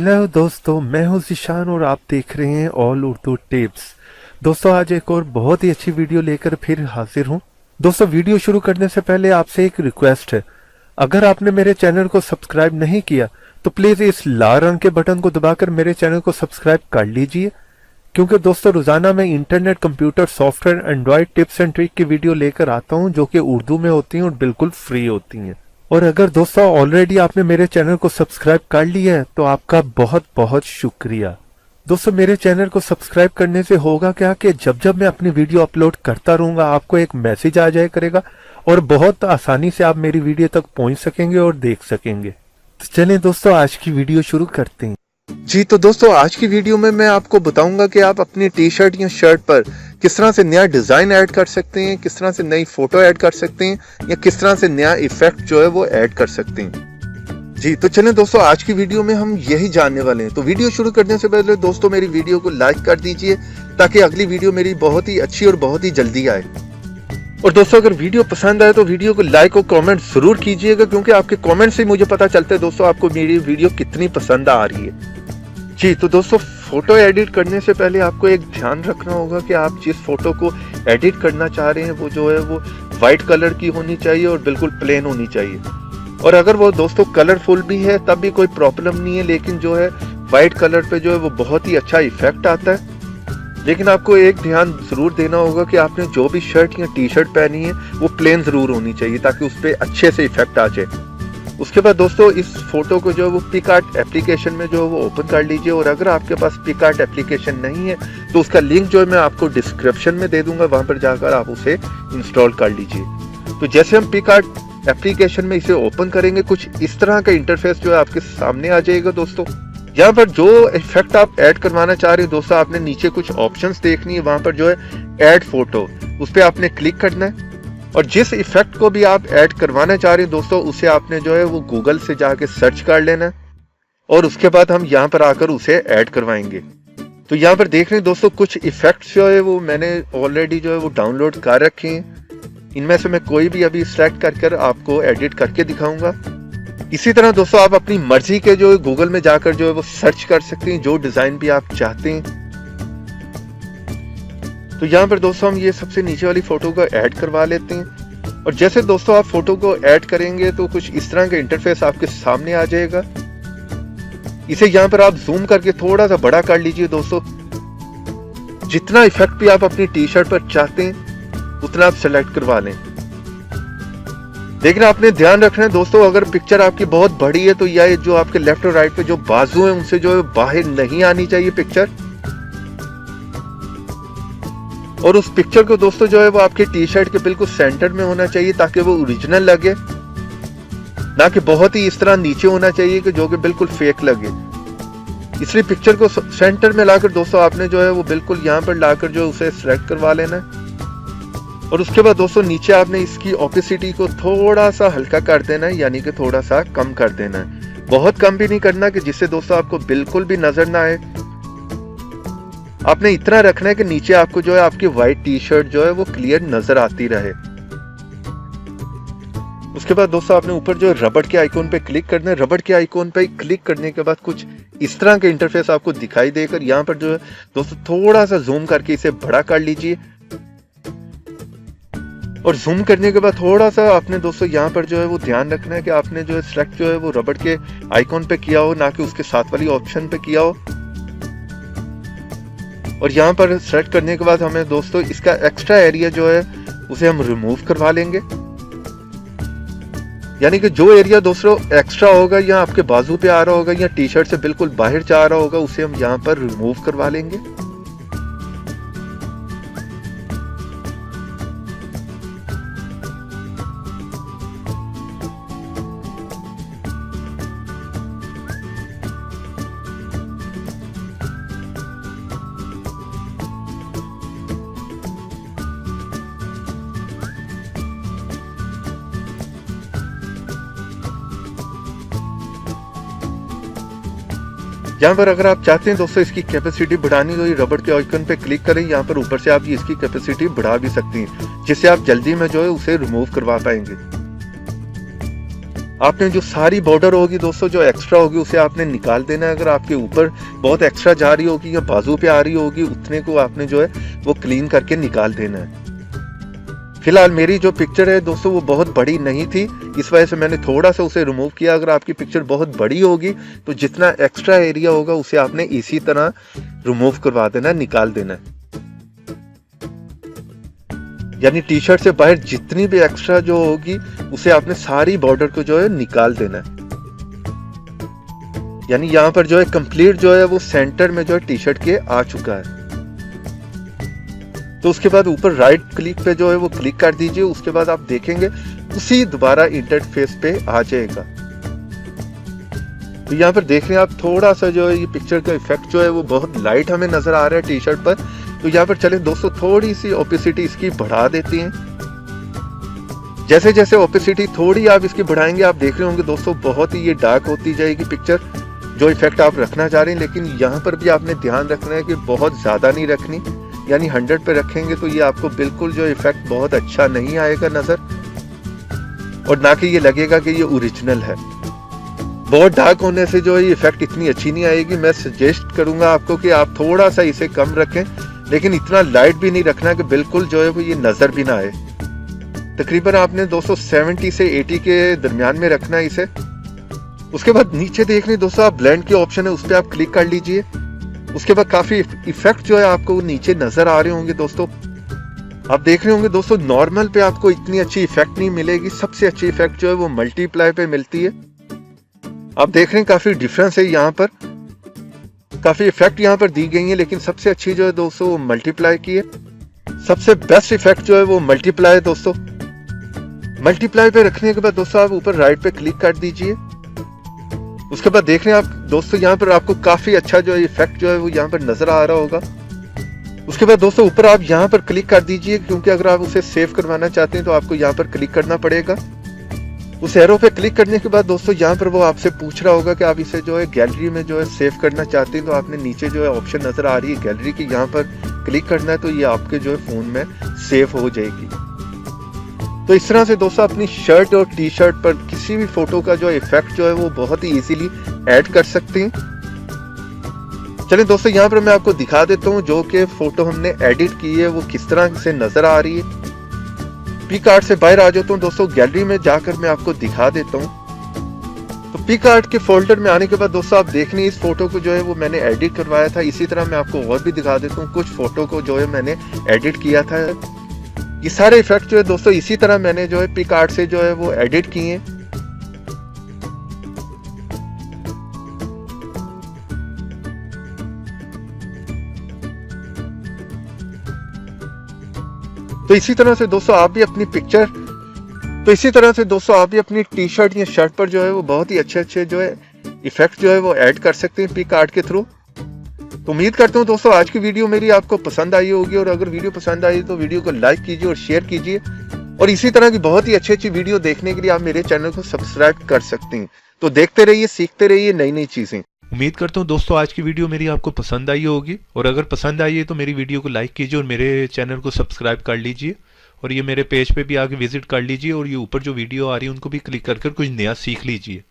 Hello दोस्तों, मैं हूं ज़ीशान और आप देख रहे हैं ऑल उर्दू टिप्स। दोस्तों, आज एक और बहुत ही अच्छी वीडियो लेकर फिर हाजिर हूं। दोस्तों, वीडियो शुरू करने से पहले आपसे एक रिक्वेस्ट है। अगर आपने मेरे चैनल को सब्सक्राइब नहीं किया तो प्लीज़ इस लाल रंग के बटन को दबाकर मेरे चैनल को सब्सक्राइब कर लीजिए, क्योंकि दोस्तों रोजाना मैं internet, computer, software, Android tips and trick की वीडियो लेकर आता हूं जो कि उर्दू में होती हैं और बिल्कुल फ्री होती हैं। और अगर दोस्तों ऑलरेडी आपने मेरे चैनल को सब्सक्राइब कर लिया है तो आपका बहुत बहुत शुक्रिया। दोस्तों, मेरे चैनल को सब्सक्राइब करने से होगा क्या कि जब जब मैं अपनी वीडियो अपलोड करता रहूंगा आपको एक मैसेज आ जाया करेगा और बहुत आसानी से आप मेरी वीडियो तक पहुंच सकेंगे और देख सकेंगे। तो चलें दोस्तों, आज की वीडियो शुरू करते हैं। जी तो दोस्तों, आज की वीडियो में मैं आपको बताऊंगा कि आप अपनी टी शर्ट या शर्ट पर किस तरह से नया डिजाइन ऐड कर सकते हैं, किस तरह से नई फोटो ऐड कर सकते हैं या किस तरह से नया इफेक्ट जो है वो ऐड कर सकते हैं। जी तो चलें दोस्तों, आज की वीडियो में हम यही जानने वाले हैं। तो वीडियो शुरू करने से पहले दोस्तों मेरी वीडियो को लाइक कर दीजिए ताकि अगली वीडियो मेरी बहुत ही अच्छी और बहुत ही जल्दी आए। और दोस्तों, अगर वीडियो पसंद आए तो वीडियो को लाइक और कमेंट जरूर कीजिएगा, क्योंकि आपके कमेंट से मुझे पता चलता है दोस्तों आपको मेरी वीडियो कितनी पसंद आ रही है। जी तो दोस्तों, फोटो एडिट करने से पहले आपको एक ध्यान रखना होगा कि आप जिस फोटो को एडिट करना चाह रहे हैं वो जो है वो वाइट कलर की होनी चाहिए और बिल्कुल प्लेन होनी चाहिए। और अगर वो दोस्तों कलरफुल भी है तब भी कोई प्रॉब्लम नहीं है, लेकिन जो है वाइट कलर पे जो है वो बहुत ही अच्छा इफेक्ट आता है। लेकिन आपको एक ध्यान जरूर देना होगा कि आपने जो भी शर्ट या टी शर्ट पहनी है वो प्लेन जरूर होनी चाहिए ताकि उस पर अच्छे से इफेक्ट आ जाए। उसके बाद दोस्तों, इस फोटो को जो है वो पिकआर्ट एप्लीकेशन में जो है वो ओपन कर लीजिए। और अगर आपके पास पिकआर्ट एप्लीकेशन नहीं है तो उसका लिंक जो है मैं आपको डिस्क्रिप्शन में दे दूंगा, वहां पर जाकर आप उसे इंस्टॉल कर लीजिए। तो जैसे हम पिकआर्ट एप्लीकेशन में इसे ओपन करेंगे, कुछ इस तरह का इंटरफेस जो है आपके सामने आ जाएगा। दोस्तों, यहाँ पर जो इफेक्ट आप ऐड करवाना चाह रहे हैं दोस्तों, आपने नीचे कुछ ऑप्शंस देखनी है, वहां पर जो है ऐड फोटो, उस पर आपने क्लिक करना है। और जिस इफेक्ट को भी आप ऐड करवाना चाह रहे हैं दोस्तों, उसे आपने जो है वो गूगल से जाके सर्च कर लेना है और उसके बाद हम यहाँ पर आकर उसे ऐड करवाएंगे। तो यहाँ पर देख रहे हैं दोस्तों, कुछ इफेक्ट्स जो है वो मैंने ऑलरेडी जो है वो डाउनलोड कर रखे हैं। इनमें से मैं कोई भी अभी सिलेक्ट कर आपको एडिट करके दिखाऊंगा। इसी तरह दोस्तों, आप अपनी मर्जी के जो गूगल में जाकर जो है वो सर्च कर सकते हैं जो डिजाइन भी आप चाहते हैं। तो यहाँ पर दोस्तों हम ये सबसे नीचे वाली फोटो को ऐड करवा लेते हैं। और जैसे दोस्तों आप फोटो को ऐड करेंगे तो कुछ इस तरह का इंटरफेस आपके सामने आ जाएगा। इसे यहाँ पर आप जूम करके थोड़ा सा बड़ा कर लीजिए दोस्तों। जितना इफेक्ट भी आप अपनी टी शर्ट पर चाहते हैं उतना आप सेलेक्ट करवा लें। लेकिन आपने ध्यान रखना है दोस्तों, अगर पिक्चर आपकी बहुत बड़ी है तो यह जो आपके लेफ्ट और राइट पे जो बाजू है उनसे जो है बाहर नहीं आनी चाहिए पिक्चर। और उस पिक्चर को दोस्तों जो है वो आपके टी शर्ट के बिल्कुल सेंटर में होना चाहिए ताकि वो ओरिजिनल लगे, ना कि बहुत ही इस तरह नीचे होना चाहिए कि जो कि बिल्कुल फेक लगे। इसलिए पिक्चर को सेंटर में लाकर दोस्तों आपने जो है वो बिल्कुल यहाँ पर लाकर जो उसे सिलेक्ट करवा लेना है। और उसके बाद दोस्तों नीचे आपने इसकी ओपेसिटी को थोड़ा सा हल्का कर देना है, यानी कि थोड़ा सा कम कर देना है। बहुत कम भी नहीं करना कि जिससे दोस्तों आपको बिल्कुल भी नजर ना आए। आपने इतना रखना है कि नीचे आपको जो है आपकी व्हाइट टी शर्ट जो है वो क्लियर नजर आती रहे। उसके बाद दोस्तों आपने ऊपर जो रबड़ के आइकॉन पे क्लिक करना है। रबड़ के आइकॉन पे क्लिक करने के बाद कुछ इस तरह का इंटरफेस आपको दिखाई देकर यहाँ पर जो है दोस्तों थोड़ा सा जूम करके इसे बड़ा कर लीजिए। और जूम करने के बाद थोड़ा सा आपने दोस्तों यहाँ पर जो है वो ध्यान रखना है कि आपने जो है सिलेक्ट जो है वो रबड़ के आइकॉन पे किया हो, ना कि उसके साथ वाली ऑप्शन पे किया हो। और यहाँ पर सेलेक्ट करने के बाद हमें दोस्तों इसका एक्स्ट्रा एरिया जो है उसे हम रिमूव करवा लेंगे। यानी कि जो एरिया दोस्तों एक्स्ट्रा होगा या आपके बाजू पे आ रहा होगा या टी शर्ट से बिल्कुल बाहर जा रहा होगा उसे हम यहाँ पर रिमूव करवा लेंगे। यहाँ पर अगर आप चाहते हैं दोस्तों इसकी कैपेसिटी बढ़ानी तो ये रबड़ के आइकन पे क्लिक करें। यहाँ पर ऊपर से आप इसकी कैपेसिटी बढ़ा भी सकती हैं, जिससे आप जल्दी में जो है उसे रिमूव करवा पाएंगे। आपने जो सारी बॉर्डर होगी दोस्तों, जो एक्स्ट्रा होगी उसे आपने निकाल देना है। अगर आपके ऊपर बहुत एक्स्ट्रा जा रही होगी या बाजू पे आ रही होगी, उतने को आपने जो है वो क्लीन करके निकाल देना है। फिलहाल मेरी जो पिक्चर है दोस्तों वो बहुत बड़ी नहीं थी, इस वजह से मैंने थोड़ा सा उसे रिमूव किया। अगर आपकी पिक्चर बहुत बड़ी होगी तो जितना एक्स्ट्रा एरिया होगा उसे आपने इसी तरह रिमूव करवा देना, निकाल देना है। यानी टी शर्ट से बाहर जितनी भी एक्स्ट्रा जो होगी उसे आपने सारी बॉर्डर को जो है निकाल देना है। यानी यहाँ पर जो है कंप्लीट जो है वो सेंटर में जो है टी शर्ट के आ चुका है। तो उसके बाद ऊपर राइट क्लिक पे जो है वो क्लिक कर दीजिए। उसके बाद आप देखेंगे उसी दोबारा इंटरफेस पे आ जाएगा। तो यहाँ पर देख रहे हैं आप, थोड़ा सा जो है ये पिक्चर का इफेक्ट जो है वो बहुत लाइट हमें नजर आ रहा है टी शर्ट पर। तो यहाँ पर चले दोस्तों, थोड़ी सी ओपेसिटी इसकी बढ़ा देती हैं। जैसे जैसे ओपेसिटी थोड़ी आप इसकी बढ़ाएंगे, आप देख रहे होंगे दोस्तों बहुत ही ये डार्क होती जाएगी पिक्चर, जो इफेक्ट आप रखना चाह रहे हैं। लेकिन यहाँ पर भी आपने ध्यान रखना है कि बहुत ज्यादा नहीं रखनी, यानी 100 पे रखेंगे तो ये आपको बिल्कुल जो इफेक्ट बहुत अच्छा नहीं आएगा नजर, और ना कि ये लगेगा कि ये ओरिजिनल है। बहुत डार्क होने से जो है इफेक्ट इतनी अच्छी नहीं आएगी। मैं सजेस्ट करूंगा आपको कि आप थोड़ा सा इसे कम रखें, लेकिन इतना लाइट भी नहीं रखना कि बिल्कुल जो है वो ये नजर भी ना आए। तकरीबन आपने दोस्तों 70 से 80 के दरमियान में रखना है इसे। उसके बाद नीचे देख रहे दोस्तों आप, ब्लेंड की ऑप्शन है, उस पर आप क्लिक कर लीजिए। उसके बाद काफी इफेक्ट जो है आपको नीचे नजर आ रहे होंगे दोस्तों। आप देख रहे होंगे दोस्तों नॉर्मल पे आपको इतनी अच्छी इफेक्ट नहीं मिलेगी, सबसे अच्छी इफेक्ट जो है वो मल्टीप्लाई पे मिलती है। आप देख रहे हैं काफी डिफरेंस है, यहाँ पर काफी इफेक्ट यहाँ पर दी गई है, लेकिन सबसे अच्छी जो है दोस्तों वो मल्टीप्लाई की है। सबसे बेस्ट इफेक्ट जो है वो मल्टीप्लाई है दोस्तों। मल्टीप्लाई पे रखने के बाद दोस्तों आप ऊपर राइट पे क्लिक कर दीजिए। उसके बाद देख रहे हैं आप दोस्तों, यहाँ पर आपको काफी अच्छा जो है इफेक्ट जो है वो यहाँ पर नजर आ रहा होगा। उसके बाद दोस्तों ऊपर आप यहाँ पर क्लिक कर दीजिए, क्योंकि अगर आप उसे सेव करवाना चाहते हैं तो आपको यहाँ पर क्लिक करना पड़ेगा। उस एरो पे क्लिक करने के बाद दोस्तों यहाँ पर वो आपसे पूछ रहा होगा कि आप इसे जो है गैलरी में जो है सेव करना चाहते हैं। तो आपने नीचे जो है ऑप्शन नजर आ रही है गैलरी की, यहाँ पर क्लिक करना है, तो ये आपके जो है फोन में सेव हो जाएगी। तो इस तरह से दोस्तों अपनी शर्ट और टी शर्ट पर किसी भी फोटो का जो इफेक्ट जो है वो बहुत ही इजीली ऐड कर सकते हैं। चलिए दोस्तों यहाँ पर मैं आपको दिखा देता हूँ जो कि फोटो हमने एडिट की है वो किस तरह से नजर आ रही है। पिक आर्ट से बाहर आ जाता हूँ दोस्तों, गैलरी में जाकर मैं आपको दिखा देता हूँ। तो पिक आर्ट के फोल्डर में आने के बाद दोस्तों आप देख रहे हैं इस फोटो को जो है वो मैंने एडिट करवाया था। इसी तरह मैं आपको और भी दिखा देता हूँ कुछ फोटो को जो है मैंने एडिट किया था। ये सारे इफेक्ट जो है दोस्तों इसी तरह मैंने जो है पिक आर्ट से जो है वो एडिट किए हैं। तो इसी तरह से दोस्तों आप भी अपनी टी शर्ट या शर्ट पर जो है वो बहुत ही अच्छे जो है इफेक्ट जो है वो ऐड कर सकते हैं पिक आर्ट के थ्रू। तो उम्मीद करता हूँ दोस्तों आज की वीडियो मेरी आपको पसंद आई होगी, और अगर वीडियो पसंद आई तो वीडियो को लाइक कीजिए और शेयर कीजिए, और इसी तरह की बहुत ही अच्छी वीडियो देखने के लिए आप मेरे चैनल को सब्सक्राइब कर सकते हैं। तो देखते रहिए, सीखते रहिए नई नई चीजें। उम्मीद करता हूँ दोस्तों आज की वीडियो मेरी आपको पसंद आई होगी, और अगर पसंद आई है तो मेरी वीडियो को लाइक कीजिए और मेरे चैनल को सब्सक्राइब कर लीजिए, और ये मेरे पेज पे भी आके विजिट कर लीजिए, और ये ऊपर जो वीडियो आ रही है उनको भी क्लिक कर कुछ नया सीख लीजिए।